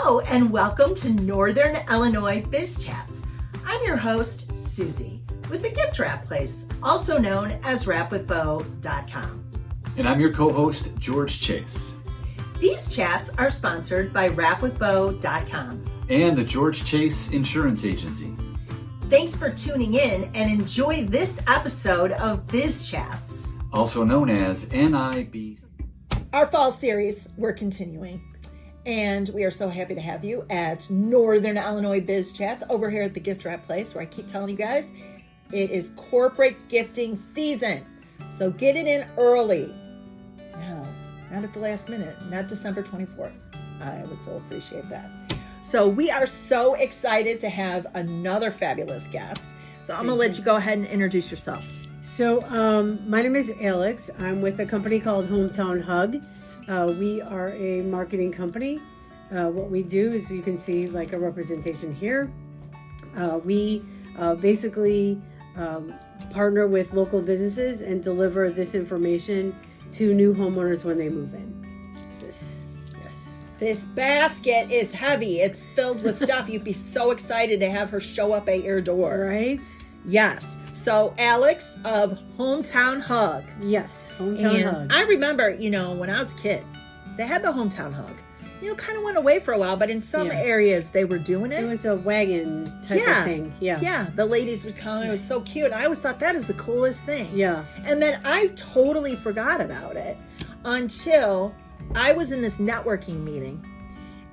Hello and welcome to Northern Illinois Biz Chats. I'm your host, Susie, with the Gift Wrap Place, also known as wrapwithbo.com. And I'm your co-host, George Chase. These chats are sponsored by wrapwithbo.com and the George Chase Insurance Agency. Thanks for tuning in and enjoy this episode of Biz Chats. Also known as NIB. Our fall series, we're continuing. And we are so happy to have you at Northern Illinois Biz Chats over here at the Gift Wrap Place, where I keep telling you guys, it is corporate gifting season. So get it in early. No, not at the last minute, not December 24th. I would so appreciate that. So we are so excited to have another fabulous guest. So I'm going to let you go ahead and introduce yourself. So my name is Alex. I'm with a company called Hometown Hug. We are a marketing company. What we do is, you can see like a representation here. We basically partner with local businesses and deliver this information to new homeowners when they move in. This basket is heavy. It's filled with stuff. You'd be so excited to have her show up at your door. Right? Yes. So Alex of Hometown Hug. Yes, Hometown Hug. I remember, when I was a kid, they had the Hometown Hug. Kind of went away for a while, but in some areas they were doing it. It was a wagon type of thing. Yeah. Yeah. The ladies would come. It was so cute. I always thought that is the coolest thing. Yeah. And then I totally forgot about it until I was in this networking meeting,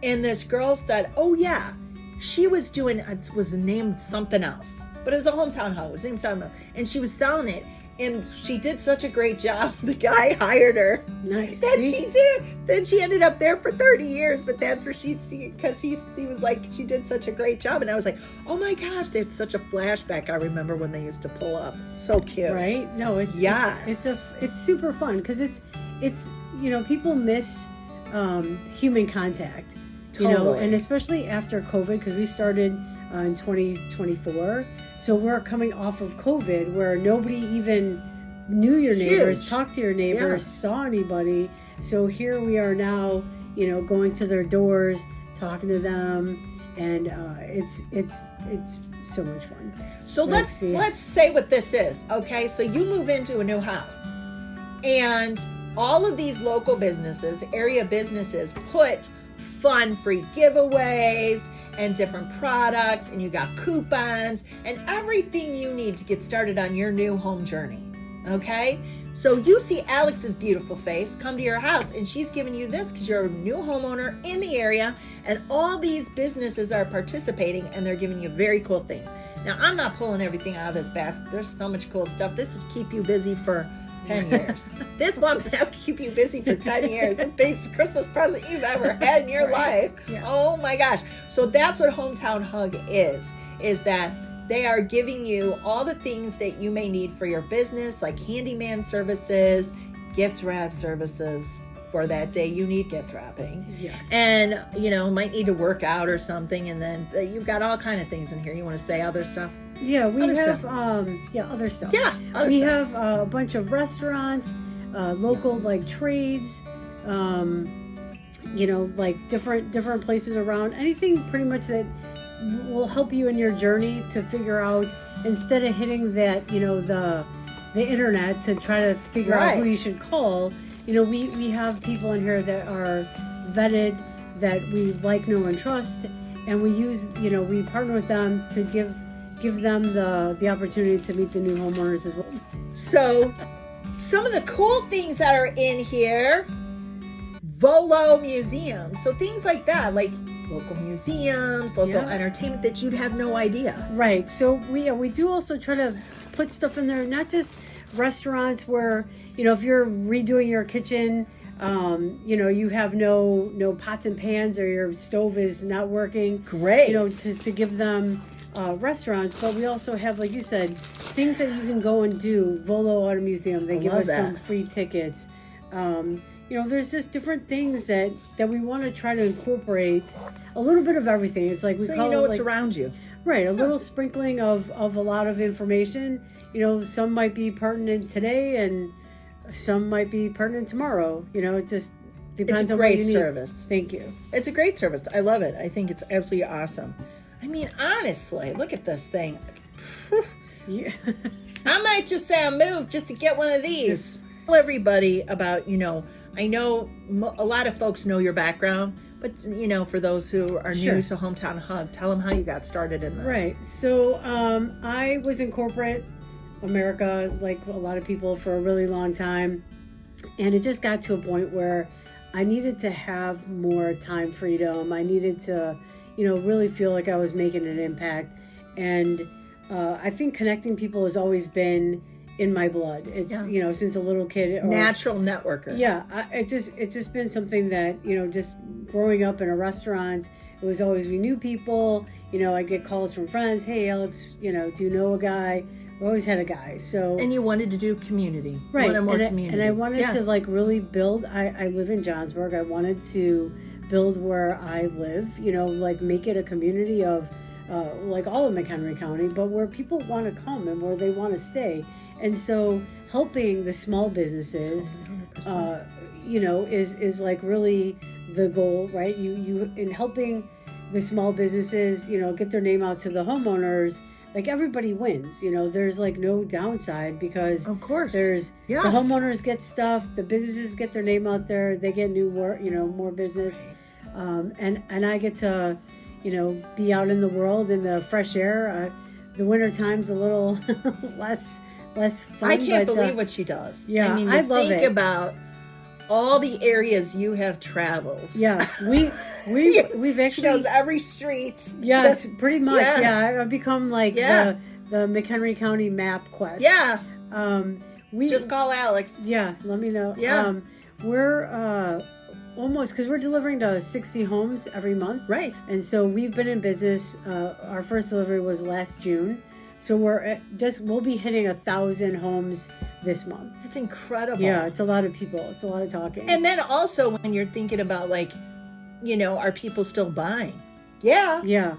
and this girl said, oh yeah, she was doing, it was named something else, but it was a Hometown Hug. It was named something else. And she was selling it, and she did such a great job. The guy hired her. Nice. Then she ended up there for 30 years, but that's where because he was like, she did such a great job. And I was like, oh my gosh, that's such a flashback. I remember when they used to pull up. So cute. Right? No, it's super fun because it's people miss human contact, Totally. And especially after COVID, because we started in 2024. So we're coming off of COVID where nobody even knew your neighbors, talked to your neighbors, saw anybody. So here we are now, going to their doors, talking to them, and it's so much fun. So let's say what this is, okay? So you move into a new house, and all of these local businesses, area businesses, put fun free giveaways and different products, and you got coupons and everything you need to get started on your new home journey, okay? So you see Alex's beautiful face come to your house, and she's giving you this because you're a new homeowner in the area, and all these businesses are participating, and they're giving you very cool things. Now, I'm not pulling everything out of this basket. There's so much cool stuff. This is keep you busy for 10 years. This one has to keep you busy for 10 years. The biggest Christmas present you've ever had in your life. Yeah. Oh my gosh. So that's what Hometown Hug is that they are giving you all the things that you may need for your business, like handyman services, gift wrap services. For that day you need gift wrapping. Yes. And, might need to work out or something. And then you've got all kind of things in here. You want to say other stuff? Yeah, we other have, stuff. Other stuff. Yeah, we have a bunch of restaurants, local like trades, like different places around. Anything pretty much that will help you in your journey to figure out, instead of hitting that, the internet to try to figure out who you should call. We have people in here that are vetted, that we like, know, and trust, and we use, we partner with them to give them the opportunity to meet the new homeowners as well. So, some of the cool things that are in here, Volo museums, so things like that, like local museums, local entertainment that you'd have no idea. Right. So we do also try to put stuff in there, not just restaurants where, if you're redoing your kitchen, you have no pots and pans, or your stove is not working. Great. To give them restaurants, but we also have, like you said, things that you can go and do. Volo Auto Museum, they give us some free tickets. There's just different things that we want to try to incorporate a little bit of everything. It's like we call it what's around you. Right, a little sprinkling of a lot of information. Some might be pertinent today and some might be pertinent tomorrow. It just Depends It's a on what you great need. service. Thank you. It's a great service. I love it. I think it's absolutely awesome. I mean, honestly, look at this thing. Yeah. I might just say I moved just to get one of these. Tell everybody about, I know a lot of folks know your background, but, for those who are new to Hometown Hug, tell them how you got started in this. Right. So I was in corporate America, like a lot of people, for a really long time. And it just got to a point where I needed to have more time freedom. I needed to, really feel like I was making an impact. And I think connecting people has always been in my blood. It's, since a little kid. Natural networker. Yeah. It's just been something that, just growing up in a restaurant, it was always, we knew people. I get calls from friends. Hey, Alex, do you know a guy? We always had a guy. So And you wanted to do community. right. You wanted more community. And I wanted to really build. I live in Johnsburg. I wanted to build where I live. Make it a community of all of McHenry County, but where people want to come and where they want to stay. And so helping the small businesses, is like really the goal, right? You in helping the small businesses, get their name out to the homeowners. Like everybody wins, there's like no downside because of course there's the homeowners get stuff, the businesses get their name out there, they get new work, more business, and I get to, be out in the world in the fresh air. The winter time's a little less fun. I can't believe what she does. Yeah, I mean, I love think it. about all the areas you have traveled. Yeah, we've actually, She knows every street. Yes, pretty much. Yeah. Yeah, I've become like the McHenry County map quest. Yeah. We Just call Alex. Yeah, let me know. Yeah. We're almost, because we're delivering to 60 homes every month. Right. And so we've been in business. Our first delivery was last June. So we'll be hitting 1,000 homes this month. It's incredible. Yeah, it's a lot of people. It's a lot of talking. And then also when you're thinking about are people still buying? Yeah. Yeah.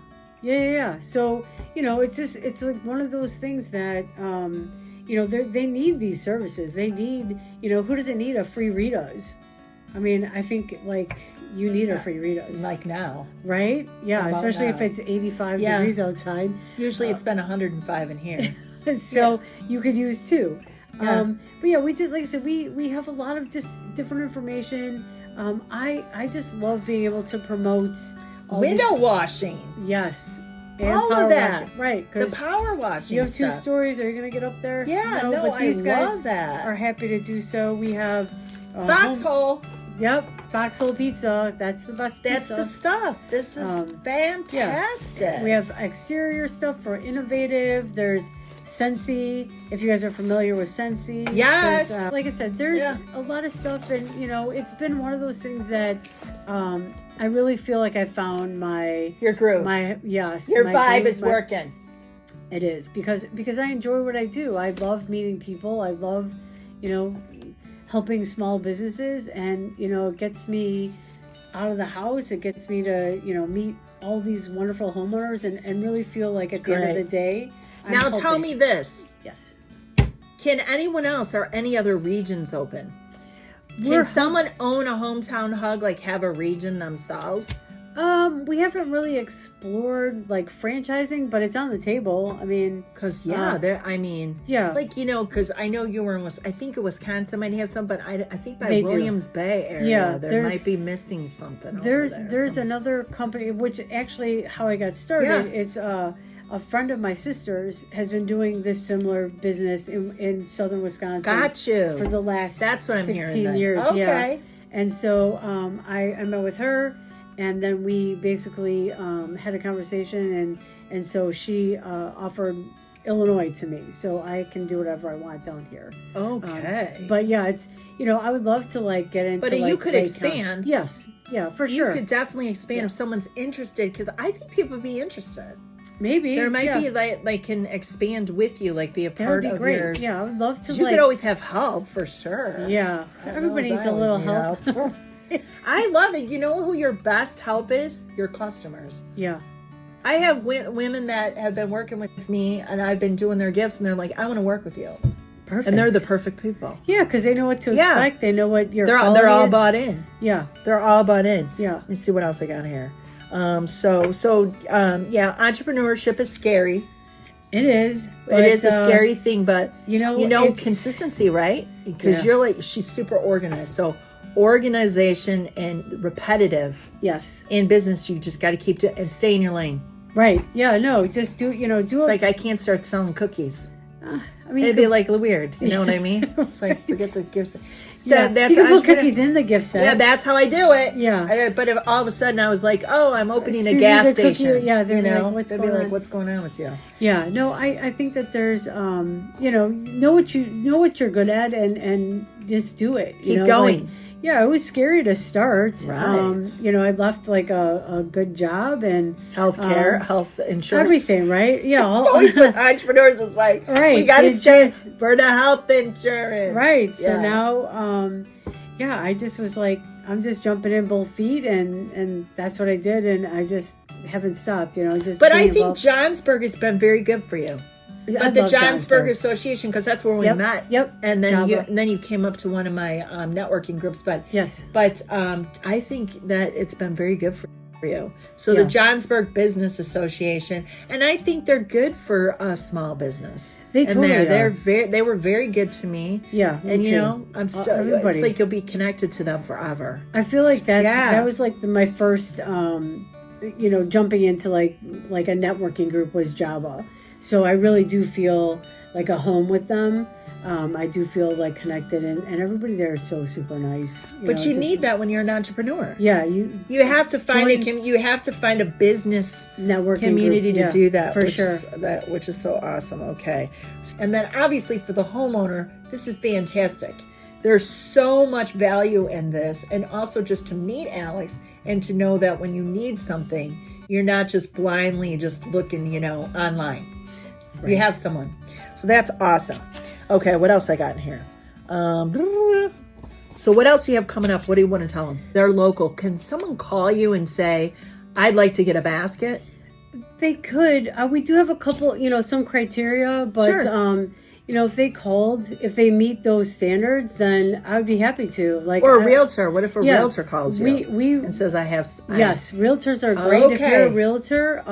So, it's like one of those things that, they need these services. They need, who doesn't need a free Rita's? I mean, I think you need a free Rita's. Like now. Right? Yeah, especially now? if it's 85 degrees outside. Usually it's been 105 in here. So you could use two. Yeah. But yeah, we did, like I said, we have a lot of just different information. I just love being able to promote Window washing. Yes. All power of that. washing. Right. The power washing. You have two stuff. stories. Are you going to get up there? Yeah, but I these guys love that. are happy to do so. We have Foxhole. Yep, Foxhole Pizza. That's the best That's pizza. the stuff. This is fantastic. Yeah. We have exterior stuff for innovative. There's Sensi, if you guys are familiar with Sensi. Yes. Like I said, there's a lot of stuff, and it's been one of those things that I really feel like I found your groove. Your vibe is working. It is because I enjoy what I do. I love meeting people. I love, helping small businesses, and it gets me out of the house. It gets me to meet all these wonderful homeowners and really feel like at the end of the day. Now tell me this. Yes. Can anyone else or any other regions open? Can someone own a Hometown Hug, have a region themselves? We haven't really explored franchising, but it's on the table. I mean, because because I know you were in, I think Wisconsin might have some, but I think by Williams Bay area there might be missing something. There's another company, which actually how I got started is a friend of my sister's has been doing this similar business in southern Wisconsin. Got you. For the last That's what I'm 16 hearing years. Okay. Yeah. And so I met with her. And then we basically had a conversation, and so she offered Illinois to me, so I can do whatever I want down here. Okay. But yeah, it's I would love to get into. But you could expand. Yes, yeah, for sure. You could definitely expand if someone's interested, because I think people would be interested. Maybe there might be can expand with you, be a part of yours. Yeah, I would love to. You could always have help for sure. Yeah, everybody needs a little help. I love it. You know who your best help is? Your customers. Yeah. I have women that have been working with me, and I've been doing their gifts, and they're like, I want to work with you. perfect. And they're the perfect people. Yeah, because they know what to Yeah. expect. They know what your They're quality all is. bought in. Yeah, They're all bought in. yeah. Let me see what else I got here. Yeah, entrepreneurship is scary. It is. It is a scary thing, but You know, it's- consistency, right? Because Yeah. you're like, she's super organized. So organization and repetitive Yes. in business, you just got to keep and stay in your lane. Right. Yeah. No. Just do. It's like I can't start selling cookies. I mean, It'd be like weird. You know what I mean? It's like forget the gifts. So yeah. that's You can put entrepreneur- cookies in the gift set. Yeah, that's how I do it. Yeah. But if all of a sudden I was like, oh, I'm opening a Susie gas the cookie- station. yeah, they're you know, like, what's they'd be going like, on? what's going on with you? Yeah. No. I think that there's know what you're good at and just do it. Keep going. Like, yeah, it was scary to start. Right. I left like a good job and Healthcare, health insurance. everything, right? Yeah. It's always with entrepreneurs, it's like, Right, we got to insurance. start for the health insurance. Right. So Yeah. now, I just was like, I'm just jumping in both feet, and that's what I did, and I just haven't stopped. Just. But being I think involved. Johnsburg has been very good for you. I But the love Johnsburg Association, because that's where we Yep, met. Yep. And then Java. you came up to one of my networking groups. Yes. But I think that it's been very good for you. So Yeah. the Johnsburg Business Association, and I think they're good for a small business. They totally are. They were very good to me. Yeah. me And too. I'm still. everybody. It's like you'll be connected to them forever. I feel like Yeah. that was like my first, jumping into like a networking group was Java. So I really do feel like a home with them. I do feel like connected, and everybody there is so super nice. But you need that when you're an entrepreneur. Yeah, You have to find you have to find a business networking community group. to do that for sure. Which is so awesome. Okay. And then obviously for the homeowner, this is fantastic. There's so much value in this, and also just to meet Alex and to know that when you need something, you're not just blindly just looking, online. Right. You have someone. So that's awesome. Okay, what else I got in here? So what else do you have coming up? What do you want to tell them? They're local. Can someone call you and say, I'd like to get a basket? They could. We do have a couple, some criteria, but Sure. If they called, if they meet those standards, then I would be happy to. Like, Or a realtor. What if a yeah, realtor calls you we and says, yes, realtors are great. If Okay. you're a realtor,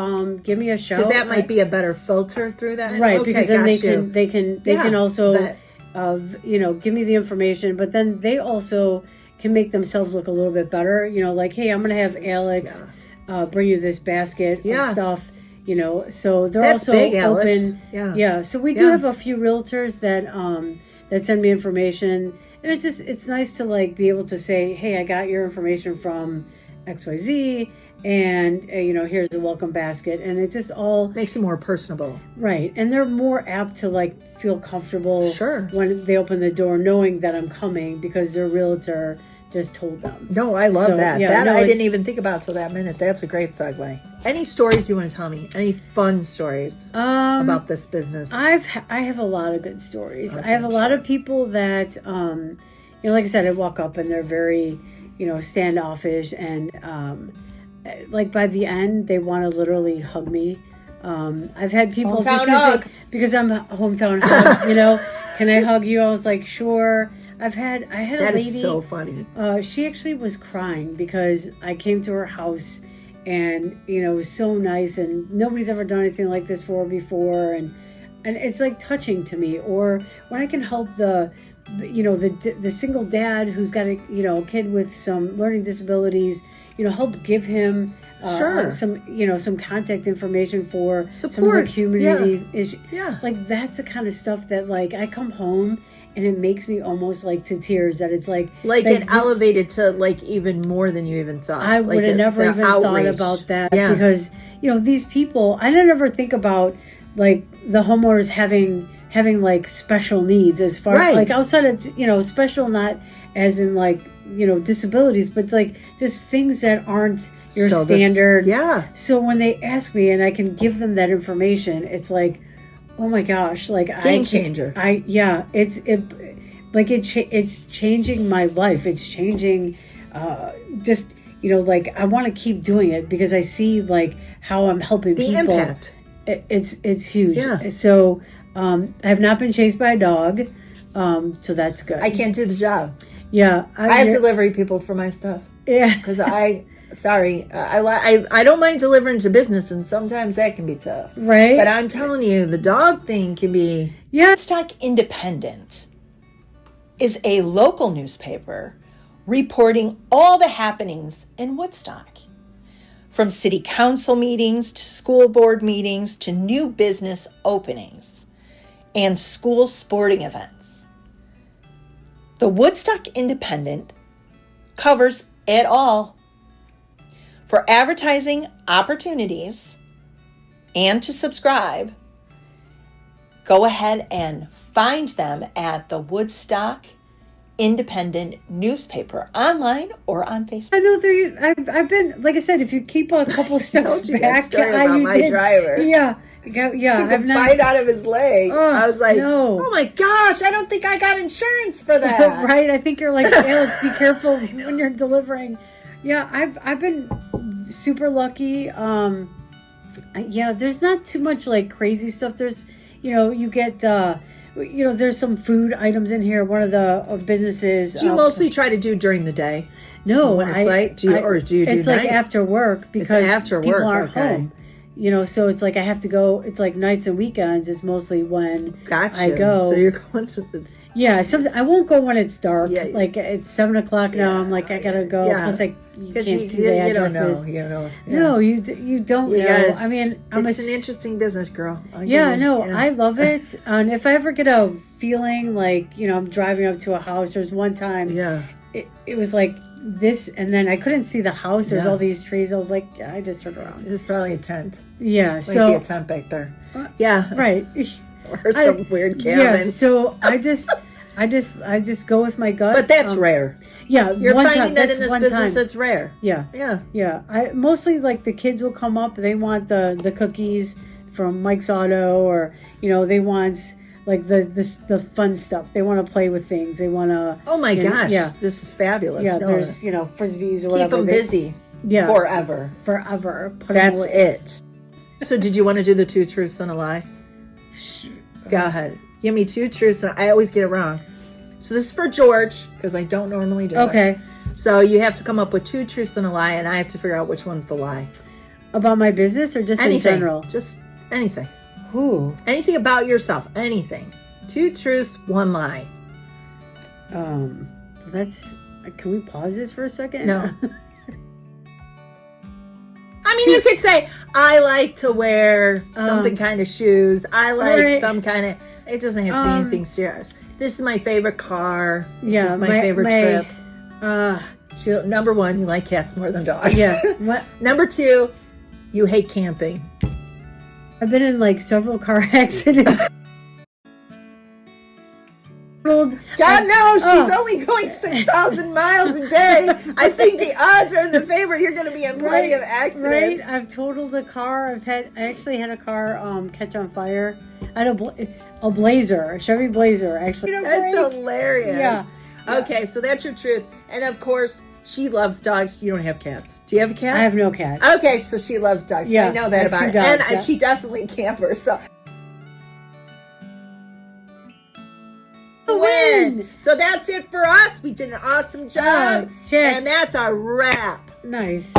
give me a shout. Because that might be a better filter through that. right, Okay, because then got they you. can also but- give me the information, but then they also can make themselves look a little bit better. Like, hey, I'm gonna have Alex bring you this basket Yeah. of stuff. So they're That's also big, Alex. open. Yeah. Yeah, so we do Yeah. have a few realtors that send me information, and it's nice to like be able to say, hey, I got your information from XYZ, and here's a welcome basket, and it just all Makes it more personable. right, and they're more apt to like feel comfortable Sure. when they open the door, knowing that I'm coming because their realtor just told them. No, I love So, that. yeah, That no, I didn't it's- even think about till that minute. That's a great segue. Any stories you want to tell me? Any fun stories about this business? I have a lot of good stories. Okay, I have a lot sure. of people that like I said, I walk up and they're very standoffish, and like by the end they want to literally hug me. I've had people Hometown just hug. because I'm a hometown hug. Can I hug you? I was like, sure. I had a That lady. is so funny. She actually was crying because I came to her house, and it was so nice, and nobody's ever done anything like this for her before, and it's like touching to me. Or when I can help the single dad who's got a kid with some learning disabilities, help give him Sure. some contact information for some of Support. the community issues. Yeah. Like that's the kind of stuff that like I come home and it makes me almost like to tears, that it's like It elevated to like even more than you even thought. I would have never even thought about that, because these people, I didn't ever think about like the homeowners having like special needs as far like outside of special, not as in like disabilities, but like just things that aren't your standard. So when they ask me and I can give them that information, it's like, oh my gosh, like game changer. It's changing my life. It's changing, just like I want to keep doing it because I see like how I'm helping The people. impact. It's huge. Yeah. So I have not been chased by a dog. So that's good. I can't do the job. Yeah. I have delivery people for my stuff. Yeah. Because I don't mind delivering to business, and sometimes that can be tough. Right. But I'm telling you, the dog thing can be. Yeah. Woodstock Independent is a local newspaper reporting all the happenings in Woodstock. From city council meetings to school board meetings to new business openings and school sporting events. The Woodstock Independent covers it all. For advertising opportunities and to subscribe, go ahead and find them at the Woodstock Independent newspaper online or on Facebook. I know I've been, like I said, if you keep a couple steps back, about my driver. Yeah. I've bite out of his leg. I was like, oh my gosh, I don't think I got insurance for that. Right? I think you're like, Alex, be careful when you're delivering. Yeah, I've been super lucky. There's not too much like crazy stuff. There's, you get, there's some food items in here. One of the businesses. Do you mostly try to do during the day? No, when it's late? Do you do it's night? Like after work because people aren't home. So it's like I have to go. It's like nights and weekends is mostly when I go. So you're going to the. Yeah, I won't go when it's dark. Yeah. Like it's 7:00 now. I'm like I gotta go. Yeah. Plus, you can't see the addresses. You don't know. No, you don't know. I mean, it's an interesting business, girl. I love it. And if I ever get a feeling like I'm driving up to a house, there's one time. Yeah. It was like this, and then I couldn't see the house. There's all these trees. I was like, I just turned around. It's probably a tent. Yeah. Might be a tent back there. Right. Or some weird cabin. Yeah, so I just go with my gut. But that's rare. Yeah, you're finding that in this business, it's rare. Yeah. I mostly like the kids will come up. They want the cookies from Mike's Auto, or they want like the fun stuff. They want to play with things. They want to. Oh my gosh! Yeah, this is fabulous. Yeah, there's frisbees or whatever. Keep them busy. Yeah, forever. That's it. So, did you want to do the 2 truths and a lie? Go ahead. Give me 2 truths. I always get it wrong. So this is for George, because I don't normally do it. Okay. So you have to come up with 2 truths and a lie, and I have to figure out which one's the lie. About my business or just anything. In general? Just anything. Ooh. Anything about yourself. Anything. 2 truths, 1 lie. That's... Can we pause this for a second? No. I mean, you could say, I like to wear something kind of shoes. I like some kind of... It doesn't have to be anything serious. This is my favorite car. This is my favorite trip. Number 1, you like cats more than dogs. Yeah. Number 2, you hate camping. I've been in like several car accidents. God knows she's only going 6,000 miles a day. I think the odds are in the favor. You're going to be in plenty of accidents. Right. I've totaled a car. I actually had a car catch on fire. I had a Blazer, a Chevy Blazer, actually. That's hilarious. Yeah. Okay, so that's your truth. And of course, she loves dogs. You don't have cats. Do you have a cat? I have no cat. Okay, so she loves dogs. Yeah, I know that about her. Dogs, and she definitely campers. So. Win. So that's it for us. We did an awesome job. And that's a wrap. Nice.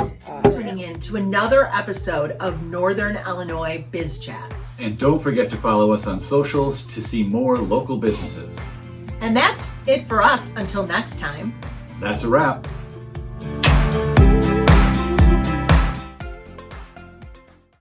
Tuning in to another episode of Northern Illinois Biz Chats. And don't forget to follow us on socials to see more local businesses. And that's it for us until next time. That's a wrap.